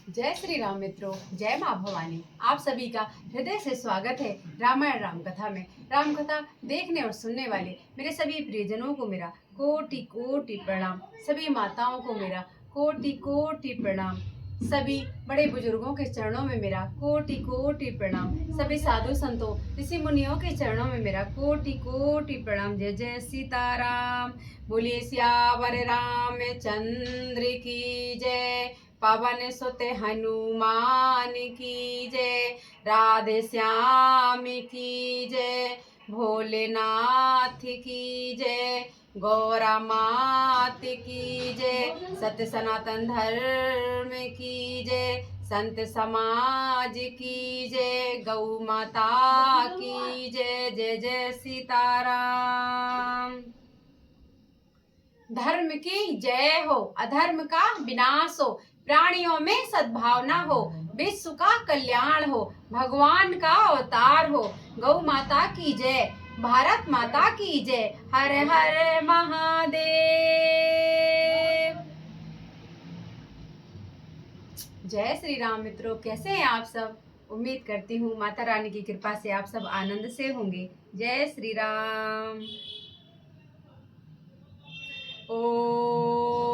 जय श्री राम मित्रों, जय माँ भवानी। आप सभी का हृदय से स्वागत है रामायण राम कथा में। राम कथा देखने और सुनने वाले मेरे सभी प्रियजनों को मेरा कोटि कोटि प्रणाम। सभी माताओं को मेरा कोटि कोटि प्रणाम। सभी बड़े बुजुर्गों के चरणों में मेरा कोटि कोटि प्रणाम। सभी साधु संतों ऋषि मुनियों के चरणों में मेरा कोटि कोटि प्रणाम। जय जय सीताराम। बोलिए सियावर रामचंद्र की जय। पवन सुत हनुमान की जय। राधे श्याम की जय। भोलेनाथ की जय। गौरा मात की जय। सत्य सनातन धर्म की जय। संत समाज की जय। गौ माता की जय। जय जय सीताराम। धर्म की जय हो, अधर्म का विनाश हो, प्राणियों में सद्भावना हो, विश्व का कल्याण हो, भगवान का अवतार हो। गौ माता की जय, भारत माता की जय। हर हर महादेव। जय श्री राम मित्रों, कैसे हैं आप सब? उम्मीद करती हूँ माता रानी की कृपा से आप सब आनंद से होंगे। जय श्री राम। ओम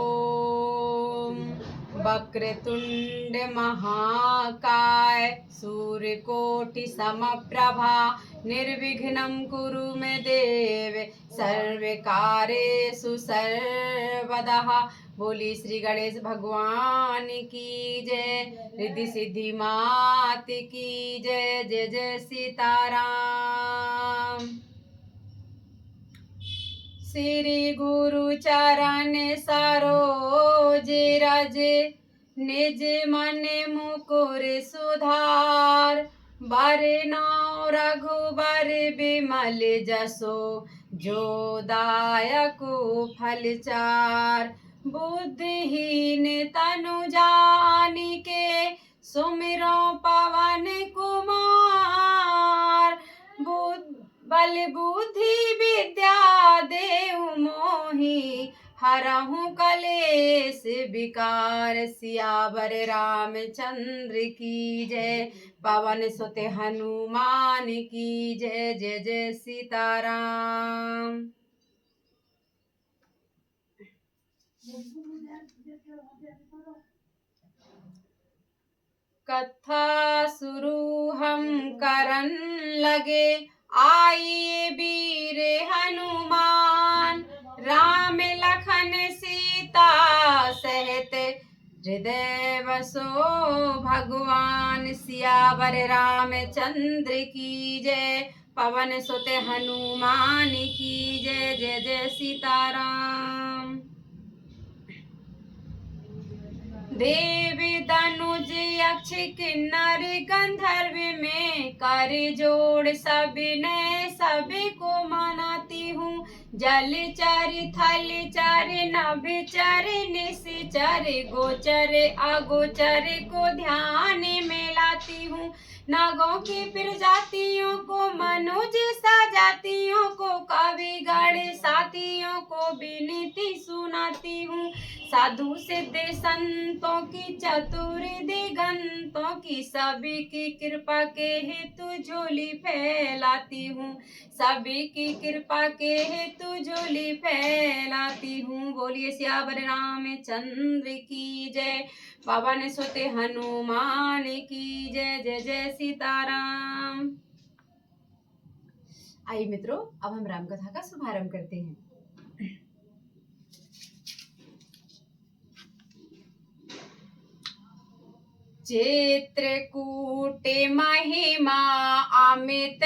वक्रतुंड महाकाय सूर्यकोटि समप्रभा निर्विघ्नं कुरु मे देव सर्वकार्येषु सर्वदा। बोली श्री गणेश भगवान की जय। रिद्धि सिद्धि मात की जय। जय जय सीताराम। श्री गुरु चरण सरोज रज निज मन मुकुर सुधार। बरनौ रघुबर बिमल जसो जो दायक फलचार। बुद्धिहीन तनु जानिके सुमिरो पवन कुमार। बल बुद्धि विद्या देव मोहि हरहु कलेश विकार। सियावर रामचंद्र की जय। पवन सुत हनुमान की जय। जय जय सीताराम। कथा शुरू हम करन लगे, आइए वीर हनुमान। राम लखन सीता सहित हृदय बसो भगवान। सियावर रामचंद्र की जय। पवन सुत हनुमान की जय। जय जय सीताराम। देव दनुज यक्ष किन्नर गंधर्व में कर जोड़ सविनय सभी को मनाती हूँ। जल चर थल चर नभचर निश्चर गोचर अगोचर को ध्यान में लाती हूँ। नागों की प्रजातियों को मनुज सजातियों को कवि गण साथियों को विनती सुनाती हूँ। साधु सिद्ध संतों की चतुर दिगंतों की सभी की कृपा के हेतु झोली फैलाती हूँ। सभी की कृपा के हेतु झोली फैलाती हूँ। बोलिए सियावर रामचंद्र की जय। पवन सुत हनुमान की जय। जय जय सीताराम। आइए मित्रों, अब हम राम कथा का शुभारंभ करते हैं। चित्रकूट महिमा अमित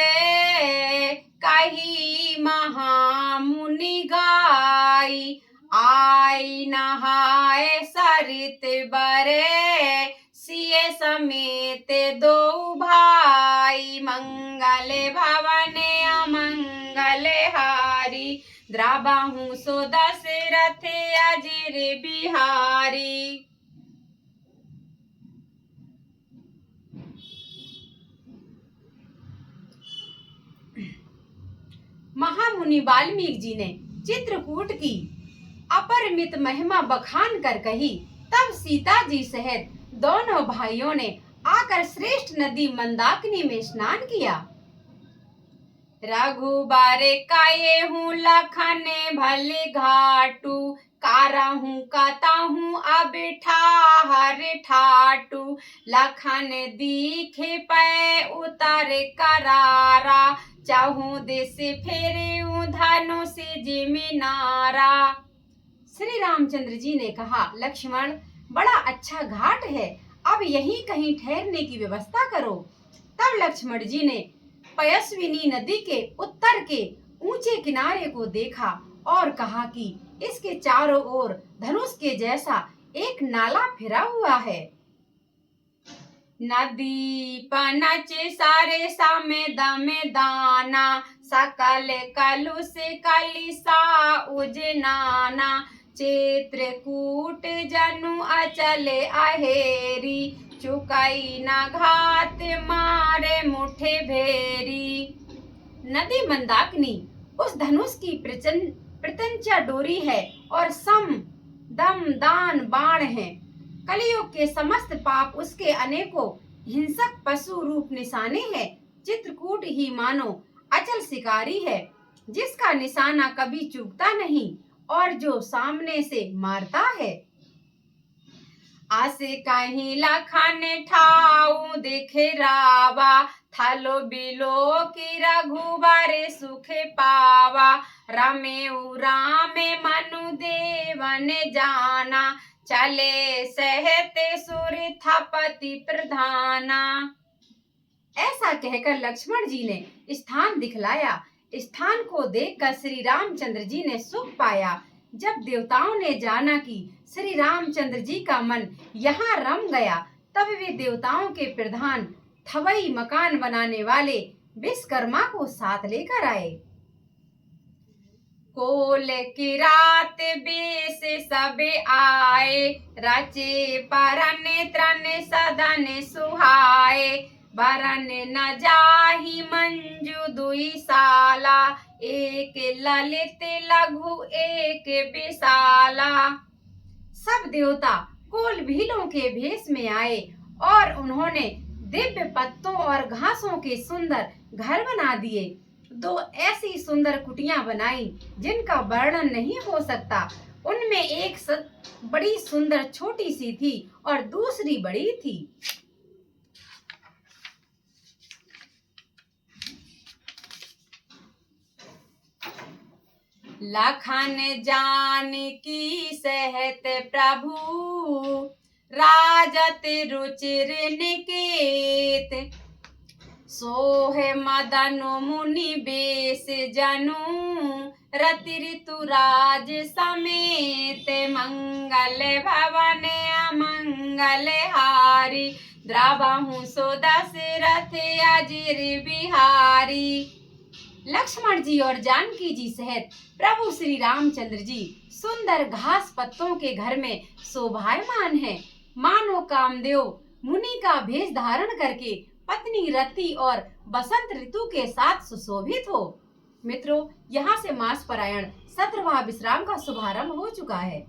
कही महामुनि गाई। आई नहाय सरित बरे सिय समेत दो भाई। मंगल भवन अमंगल हारी द्राबाहु सो दशरथ अजिर बिहारी। महामुनि वाल्मीकि जी ने चित्रकूट की अपरिमित महिमा बखान कर कही। तब सीता जी सहित दोनों भाइयों ने आकर श्रेष्ठ नदी मंदाकिनी में स्नान किया। रघुबारे काये हूँ लखन भले घाटू, कारहूँ कताहूँ अब ठाहर ठाटू, लखन दीखे पै उतारे करारा, चाहूँ देश फेरे धनुष जिमिनारा। श्री रामचंद्र जी ने कहा, लक्ष्मण, बड़ा अच्छा घाट है, अब यहीं कहीं ठहरने की व्यवस्था करो। तब लक्ष्मण जी ने पयस्विनी नदी के उत्तर के ऊंचे किनारे को देखा और कहा कि इसके चारों ओर धनुष के जैसा एक नाला फिरा हुआ है। नदी पनचे सारे सामे दमे दाना, सकल कलुष कलिसा उजनाना, चित्रकूट जनु अचले अहेरी, चुकाई न घात मारे मुठे भेरी। नदी मंदाकिनी उस धनुष की प्रत्यंचा डोरी है और सम दम दान बाण है। कलियुग के समस्त पाप उसके अनेकों हिंसक पशु रूप निशाने हैं। चित्रकूट ही मानो अचल शिकारी है, जिसका निशाना कभी चूकता नहीं और जो सामने से मारता है। आसे कहीं लखन ठाऊ दिखे रावा, थलो बिलो की रघुबारे सुखे पावा, रमे रामे मनु देवन जाना, चले सहते सूर्य थपति प्रधाना। ऐसा कहकर लक्ष्मण जी ने स्थान दिखलाया। स्थान को देखकर श्री रामचंद्र जी ने सुख पाया। जब देवताओं ने जाना कि श्री रामचंद्र जी का मन यहाँ रम गया, तब वे देवताओं के प्रधान थवई मकान बनाने वाले विश्वकर्मा को साथ लेकर आए। कोल की रात बेस सबे आए, रचे परन त्रन सदन सुहाए, बरन न जाहि मंजू दुई साला, एक ललित लघु एक विशाला। सब देवता कोल भीलों के भेष में आए और उन्होंने दिव्य पत्तों और घासों के सुंदर घर बना दिए। दो ऐसी सुंदर कुटियां बनाई जिनका वर्णन नहीं हो सकता। उनमें एक बड़ी सुंदर छोटी सी थी और दूसरी बड़ी थी। लखन जानकी सहत प्रभु, राजत रुचिर निकेत, सोहे मदन मुनि बेस जनु, रति ऋतुराज समेत, मंगल भवन अमंगल हारी, द्रवहु सो दशरथ अजिर बिहारी। लक्ष्मण जी और जानकी जी सहित प्रभु श्री रामचंद्र जी सुंदर घास पत्तों के घर में शोभायमान हैं, मानो कामदेव मुनि का भेष धारण करके पत्नी रति और बसंत ऋतु के साथ सुशोभित हो। मित्रों, यहाँ से मास परायण 17वां विश्राम का शुभारंभ हो चुका है।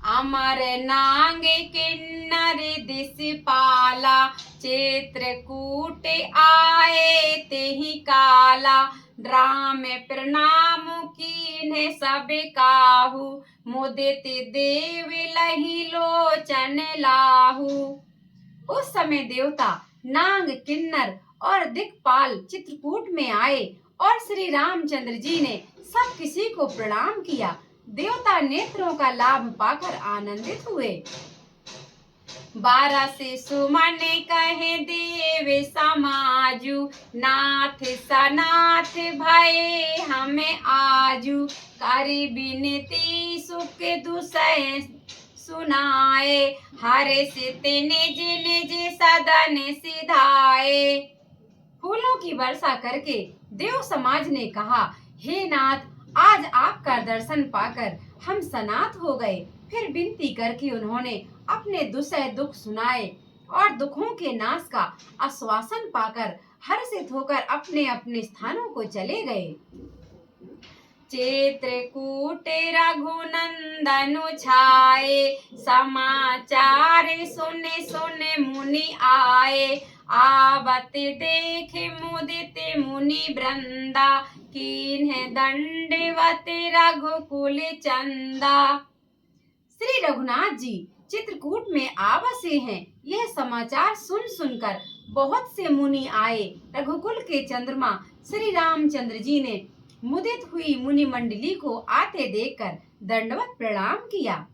अमर नांगे किन्नर दिस पाला, चित्रकूट आए तेहि काला, राम प्रणाम कीन्हे सब काहू, मुदित देव लहि लोचन लाहू। उस समय देवता नांग, किन्नर और दिक्पाल चित्रकूट में आए और श्री रामचंद्र जी ने सब किसी को प्रणाम किया। देवता नेत्रों का लाभ पाकर आनंदित हुए। 12 से सुमन कहे देव समाजू, नाथ सनाथ भये हमें आजू, करि बिनती सुख दुसै सुनाए, हरे सित निज निज सदन सिधाए। फूलों की वर्षा करके देव समाज ने कहा, हे नाथ, आज आपका दर्शन पाकर हम सनाथ हो गए। फिर विनती करके उन्होंने अपने दुसह दुख सुनाए और दुखों के नाश का आश्वासन पाकर हर्षित होकर अपने अपने स्थानों को चले गए। चित्रकूट रघुनंदनु छाए, समाचार सुने सुने मुनि आए। आवत देख मुदित मुनि वृंदा, कीन्ह दंडवत रघुकुल चंदा। श्री रघुनाथ जी चित्रकूट में आ बसे हैं। यह समाचार सुन सुनकर बहुत से मुनि आए। रघुकुल के चंद्रमा श्री रामचंद्र जी ने मुदित हुई मुनि मंडली को आते देखकर दंडवत प्रणाम किया।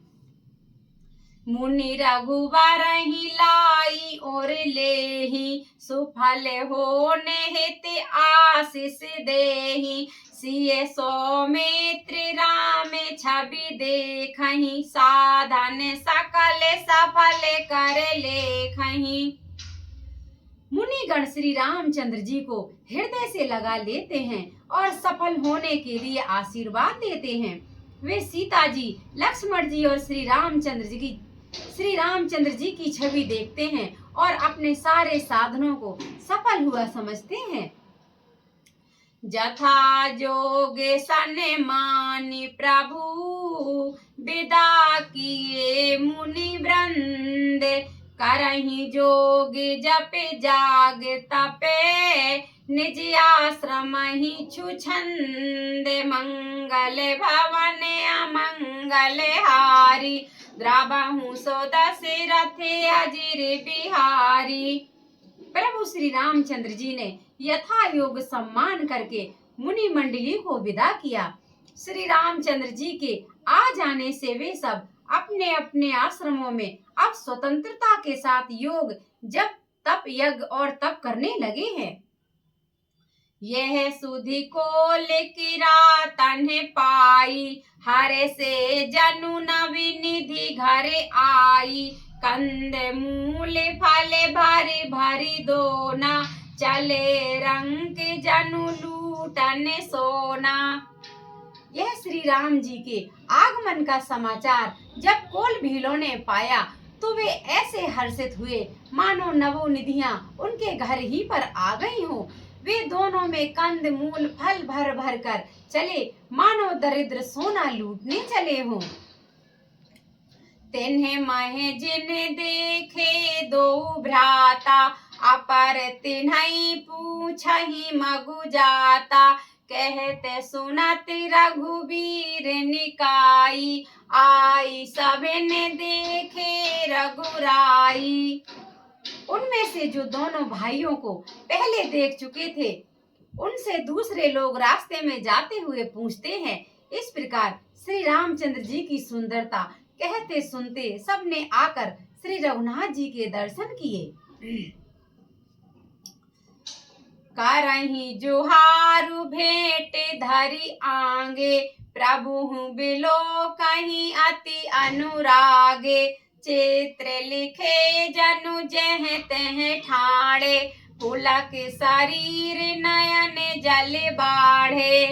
मुनि रघुवर ही लाई और लेहि, सुफल होने हित आशीष देहि। सिय सौमित्र राम छवि देखहि, साधन सकल सफल कर लेखहि। मुनिगण श्री रामचंद्र जी को हृदय से लगा लेते हैं और सफल होने के लिए आशीर्वाद देते हैं। वे सीता जी, लक्ष्मण जी और श्री रामचंद्र जी की छवि देखते हैं और अपने सारे साधनों को सफल हुआ समझते हैं। जथा जोग सन्मानि प्रभु, विदा किए मुनि वृंद। करहि जोग जप जाग तपे, निज आश्रम ही छुछंद। मंगल भवन अमंगल हारी, द्रावहु सो दशरथ अजिर बिहारी। प्रभु श्री रामचंद्र जी ने यथा योग सम्मान करके मुनि मंडली को विदा किया। श्री रामचंद्र जी के आ जाने से वे सब अपने अपने आश्रमों में अब स्वतंत्रता के साथ योग, जप, तप, यज्ञ और तप करने लगे हैं। यह सुधि को लेकिरा तन्हे पाई, हरे से जनु नवनिधि घर आई। कंद मूल फल भरी भरी दोना, चले रंग जनु लूटन सोना। यह श्री राम जी के आगमन का समाचार जब कोल भीलों ने पाया तो वे ऐसे हर्षित हुए मानो नवो निधियां उनके घर ही पर आ गई हों। वे दोनों में कंद मूल फल भर भर कर चले मानो दरिद्र सोना लूटने चले हों। तिन्हे महे जिन देखे दो भ्राता, अपर तिन्हई पूछहि मगु जाता। कहते सुनत रघुवीर निकाई, आई सभिन देखे रघुराई। उनमें से जो दोनों भाइयों को पहले देख चुके थे, उनसे दूसरे लोग रास्ते में जाते हुए पूछते हैं। इस प्रकार श्री रामचंद्र जी की सुंदरता कहते सुनते सबने आकर श्री रघुनाथ जी के दर्शन किए। करहि जुहारु भेंट धरि आंगे, प्रभु बिलो कहीं अति अनुरागे। चित्र लिखे जनु जह तह ठाणे, पुलक शरीर नयन जल बाढ़े।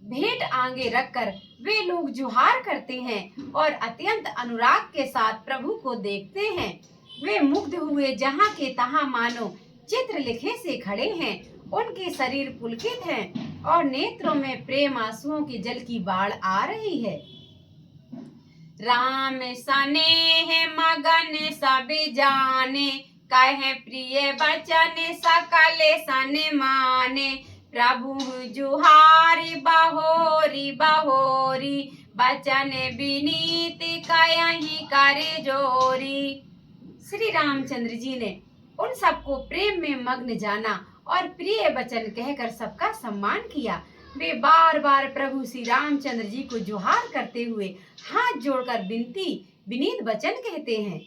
भेंट आगे रखकर वे लोग जुहार करते हैं और अत्यंत अनुराग के साथ प्रभु को देखते हैं। वे मुग्ध हुए जहाँ के तहाँ मानो चित्र लिखे से खड़े हैं। उनके शरीर पुलकित हैं और नेत्रों में प्रेम आंसुओं की जल की बाढ़ आ रही है। राम स्नेह मगन सब जाने, कहे प्रिय बचन सकल सन माने। प्रभु जुहारी बहोरी बहोरी, बचन विनीत कयहि कर जोरी। श्री रामचंद्र जी ने उन सबको प्रेम में मग्न जाना और प्रिय वचन कहकर सबका सम्मान किया। वे बार बार प्रभु श्री रामचंद्र जी को जुहार करते हुए हाथ जोड़कर विनीत वचन कहते हैं।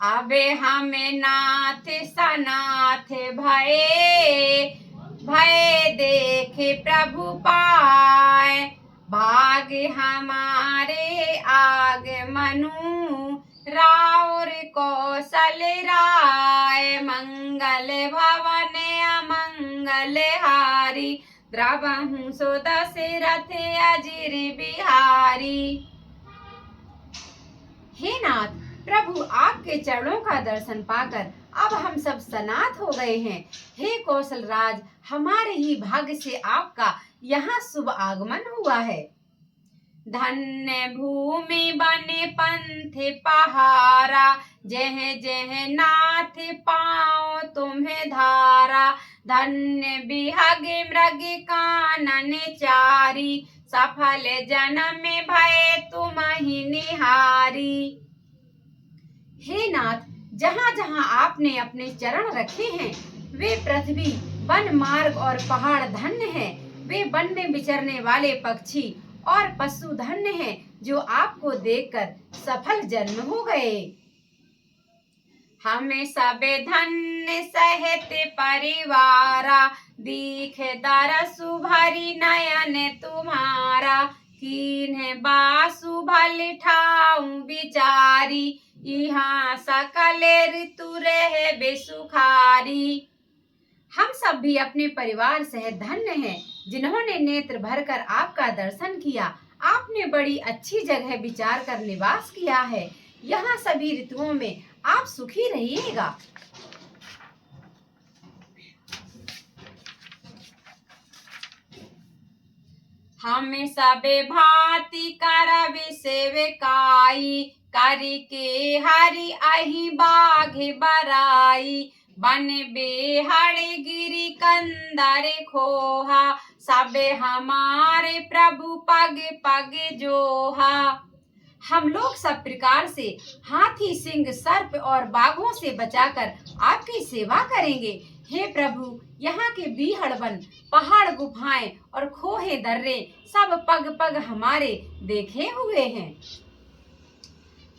अबे हमें नाथ सनाथ भये, भय देखे प्रभु पाए। भाग हमारे आगमनु, राउर कौशल राय। मंगल भवन अमंगल हारी, द्रवहु सो दशरथ अजिर बिहारी। हे नाथ, प्रभु आपके चरणों का दर्शन पाकर अब हम सब सनाथ हो गए हैं। हे कौशल राज, हमारे ही भाग्य से आपका यहाँ शुभ आगमन हुआ है। धन्य भूमि बने पंथ पहारा, जह जह नाथ पाओ तुम्हें धारा। धन्य बिहगे मृग कानन चारी, सफल जन्म भय तुम ही निहारी। हे नाथ, जहाँ जहाँ आपने अपने चरण रखे हैं वे पृथ्वी, वन, मार्ग और पहाड़ धन्य हैं। वे वन में विचरने वाले पक्षी और पशु धन्य हैं जो आपको देखकर सफल जन्म हो गए। हमें सब धन्य सहित परिवारा, दीख दरसु भरी नयन तुम्हारा। कीन्ह बासु भल ठाऊं बिचारी, यहाँ सकल ऋतु रहे बेसुखारी। हम सब भी अपने परिवार सहित धन्य हैं जिन्होंने नेत्र भरकर आपका दर्शन किया। आपने बड़ी अच्छी जगह विचार कर निवास किया है। यहाँ सभी ऋतुओं में आप सुखी रहिएगा। हम सबे भांति करबे सेवकाई, करके हरि अहि बाघ बराई। बन बेहड़ गिरी कंदर खोहा, सबे हमारे प्रभु पग पग जोहा। हम लोग सब प्रकार से हाथी, सिंह, सर्प और बाघों से बचाकर आपकी सेवा करेंगे। हे प्रभु, यहाँ के बीहड़ वन, पहाड़, गुफाएं और खोहे दर्रे सब पग पग हमारे देखे हुए हैं।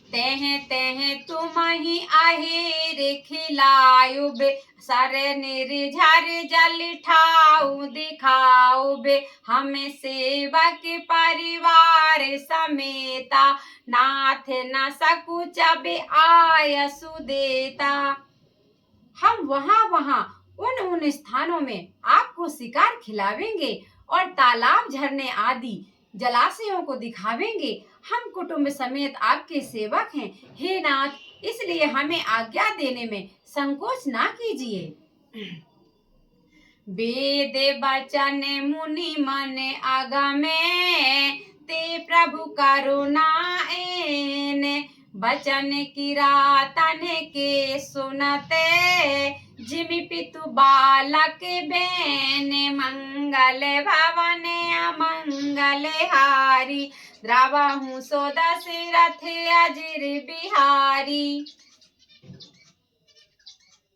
तेह तेह तुम ही आहेर खिलायो बे, सर निर्झर जल ठाऊ दिखाओ बे। हमें सेवक परिवार समेता, नाथ न सकुच बे आयसु देता। हम वहाँ उन स्थानों में आपको शिकार खिलावेंगे और तालाब, झरने आदि जलाशयों को दिखावेंगे। हम कुटुंब समेत आपके सेवक हैं। हे नाथ, इसलिए हमें आज्ञा देने में संकोच ना कीजिए। वेद बचन मुनि मन आगमे, ते प्रभु करुणा एन। बचन किरातन के सुनते, जिमि पितु बालक बेन। मंगल भवन अमंगल हारी, द्रवहु सो दशरथ अजिर बिहारी।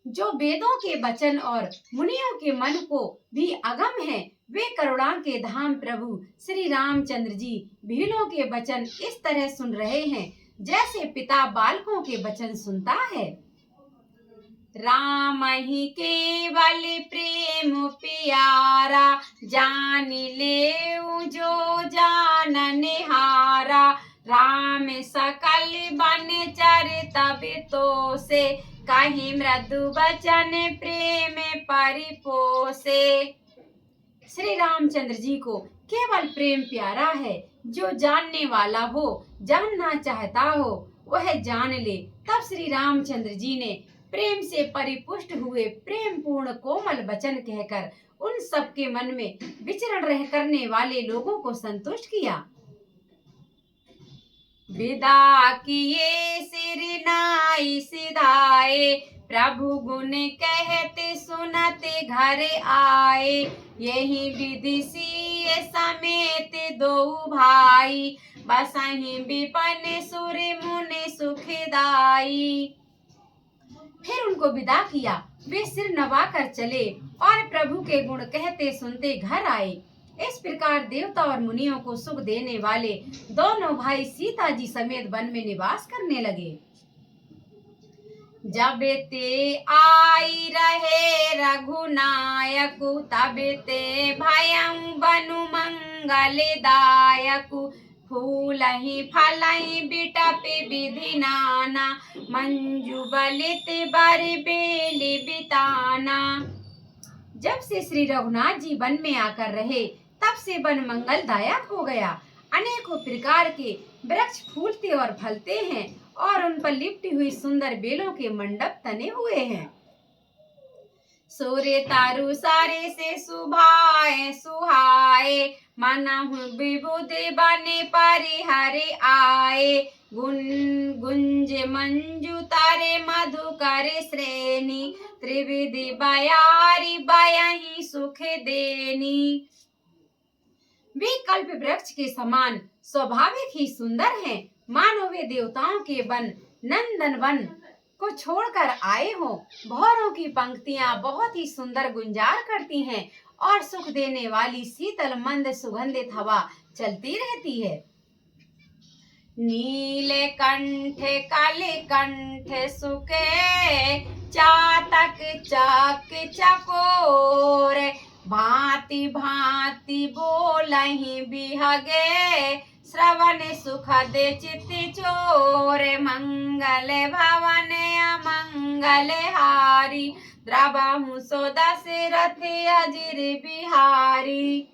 जो वेदों के वचन और मुनियों के मन को भी अगम है, वे करुणा के धाम प्रभु श्री रामचंद्र जी भीलों के वचन इस तरह सुन रहे हैं जैसे पिता बालकों के वचन सुनता है। राम ही केवल प्रेम प्यारा, जान ले जो जानन हारा। राम सकल बन चरित बितो से, कहीं मृदु बचन प्रेम परिपोसे। श्री रामचंद्र जी को केवल प्रेम प्यारा है। जो जानने वाला हो, जानना चाहता हो, वह जान ले। तब श्री रामचंद्र जी ने प्रेम से परिपुष्ट हुए प्रेम पूर्ण कोमल वचन कहकर उन सबके मन में विचरण रह करने वाले लोगों को संतुष्ट किया। विदा किए सिर नाई सिधाए, प्रभु गुण कहते सुनते घर आए। यही विधि सिय समेत दो भाई, बसहि विपन सुर मुनि सुखदाई। फिर उनको विदा किया। वे सिर नवाकर चले और प्रभु के गुण कहते सुनते घर आए। इस प्रकार देवता और मुनियों को सुख देने वाले दोनों भाई सीता जी समेत वन में निवास करने लगे। जब ते आई रहे रघुनायकु, तब ते भयं बनु मंगलदायकु। फूलहि फलहि बिटपि विधि नाना, मंजू बलित बर बेली बिताना। जब से श्री रघुनाथ जी वन में आकर रहे, तब से वन मंगलदायक हो गया। अनेकों प्रकार के वृक्ष फूलते और फलते हैं और उन पर लिपटी हुई सुंदर बेलों के मंडप तने हुए हैं। सूर्य तारु सारे से सुभाए सुहाए, मनहु विबुधि बने परिहरे आए। गुंज मंजू तारे मधुकर श्रेणी, त्रिविधि बयारी बयहि सुख देनी। वे कल्प वृक्ष के समान स्वाभाविक ही सुंदर हैं, मानो वे देवताओं के वन नंदन वन को छोड़कर आए हो। भौरों की पंक्तियां बहुत ही सुंदर गुंजार करती हैं और सुख देने वाली शीतल मंद सुगंधित हवा चलती रहती है। नीले कंठ काले कंठ सुके, चातक चक चकोर, भांति भांति बोलहि बिहगे, श्रवण सुखद चित चोर। मंगल भवन अमंगल हारी, द्रवहु सो दशरथ अजिर बिहारी।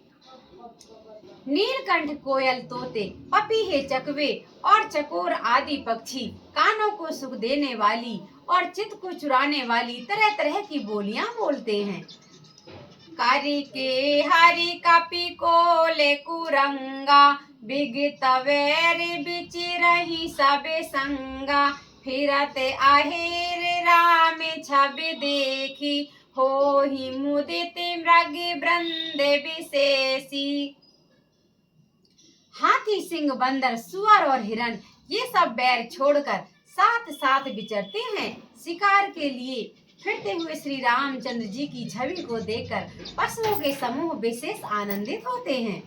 नीलकंठ कोयल तोते, पपीहे चकवे और चकोर आदि पक्षी कानों को सुख देने वाली और चित्त को चुराने वाली तरह तरह की बोलियां बोलते हैं। करि के हरि कपि कोले कुरंगा, बिगित वैर बिचिरहि सबे संगा। फिरत अहेर राम छवि देखी, होहि मुदित मृग वृंद विशेषी। हाथी सिंह बंदर सुअर और हिरन ये सब बैर छोड़कर साथ साथ विचरते हैं। शिकार के लिए फिरते हुए श्री रामचंद्र जी की छवि को देखकर पशुओं के समूह विशेष आनंदित होते हैं।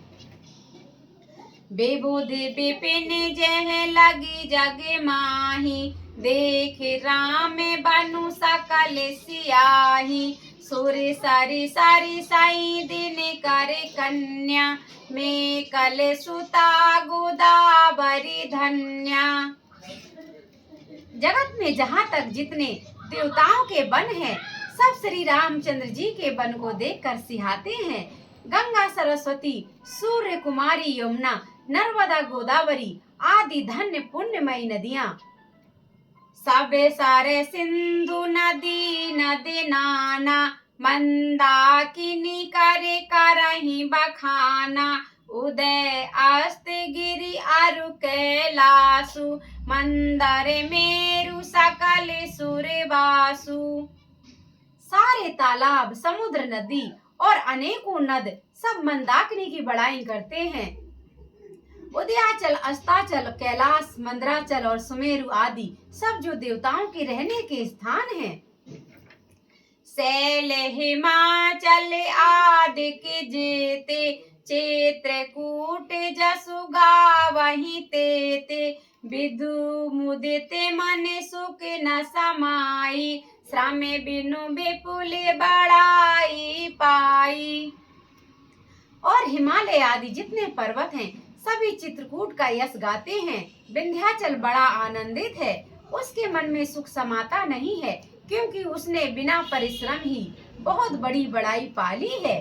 बेबुधि विपिन जह लगी जग माही, देख राम बनु सकल सियाही। सुर सरि सरि साई दिन करे कन्या, में कल सुता गोदावरी धन्या। जगत में जहाँ तक जितने देवताओं के वन हैं, सब श्री रामचंद्र जी के वन को देखकर सिहाते हैं। गंगा सरस्वती सूर्य कुमारी यमुना नर्मदा गोदावरी आदि धन्य पुण्यमयी नदियां, सबे सारे सिंधु नदी नदी नाना। मंदाकिनी करे करहि बखाना, उदय अस्त गिरि अरु कैलासु। मंदर मेरु सकल सुरवासु। सारे तालाब समुद्र नदी और अनेकों नद सब मंदाकिनी की बड़ाई करते हैं। उदयाचल अस्ताचल कैलाश मंदराचल और सुमेरु आदि सब जो देवताओं के रहने के स्थान हैं। शैल हिमाचल आदि के जेते, चित्रकूट जसु गावहि तेते। विधु मुदित मन सुख न समाई, श्रम बिनु विपुल बड़ाई पाई। और हिमालय आदि जितने पर्वत हैं सभी चित्रकूट का यश गाते हैं। विंध्याचल बड़ा आनंदित है, उसके मन में सुख समाता नहीं है, क्योंकि उसने बिना परिश्रम ही बहुत बड़ी बड़ाई पाली है।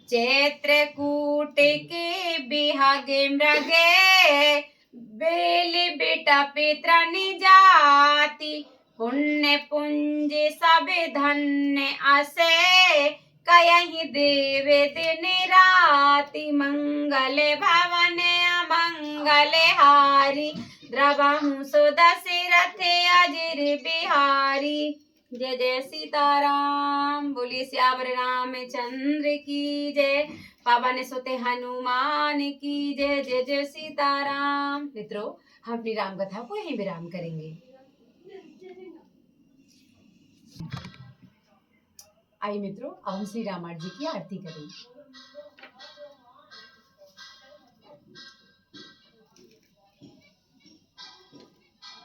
चित्रकूट के बिहागे मृगे, बेल बेटा पितरन जाति। पुण्य पुंज सब धन्य असे, कयहि देव दिन राति। मंगल भवन अमंगल हारी, द्रवहु सो दशरथ अजिर बिहारी। जय जय सीताराम। बोलिए सियावर रामचंद्र की जय। पवन सुत हनुमान की जय। जय जय सीताराम। मित्रों, हम अपनी राम कथा को यहीं विराम करेंगे। आइए मित्रों, अब हम श्री रामायण जी की आरती करें।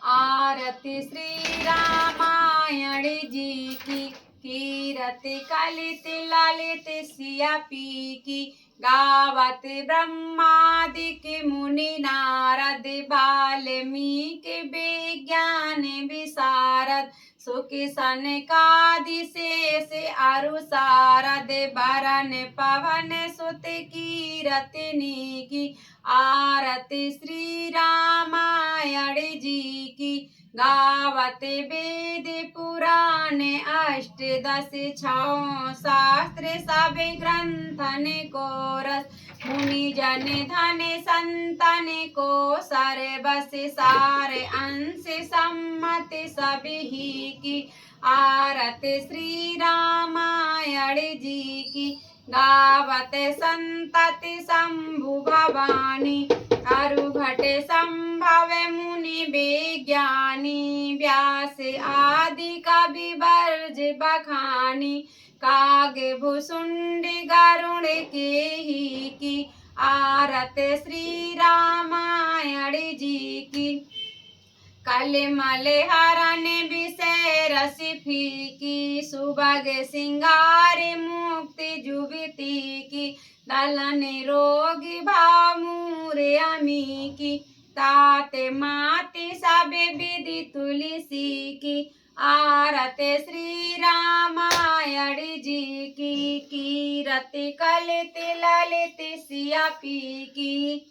आरती श्री रामायण जी की, कीरत कलित ललित सिया पी की। गावत ब्रह्मादिक मुनि नारद, वाल्मीकि विज्ञान विशारद। सुख सनकादि शेष अरु सारद, बरन पवन सुत कीरत की। आरती श्री रामायण जी की। गावत वेद पुराण अष्टदश छौ शास्त्र सब ग्रंथन को रस। मुनि जन धन संतन को सर्वस सार अंश सम्मत सब ही की। आरत श्री रामायण जी की। गावत संतत शंभु भवानी। अरु घट संभव मुनि विज्ञानी। व्यास आदि कवि वर्ज बखानी। काग भुसुंड गरुड़ के ही की। आरत श्री रामायण जी की। कलमल हरण विषय रस फीकी। सुबग सिंगार मुक्ति जुगती की। दलन रोग भामूर अमी की। तात मात सब विधि तुलसी की। आरत श्री रामायण जी की। कीरत कलित ललित सिया पी की।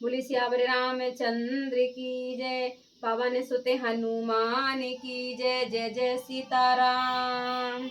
बोले सियावर रामचंद्र की जय। पवन सुत हनुमान की जय। जय जय सीताराम।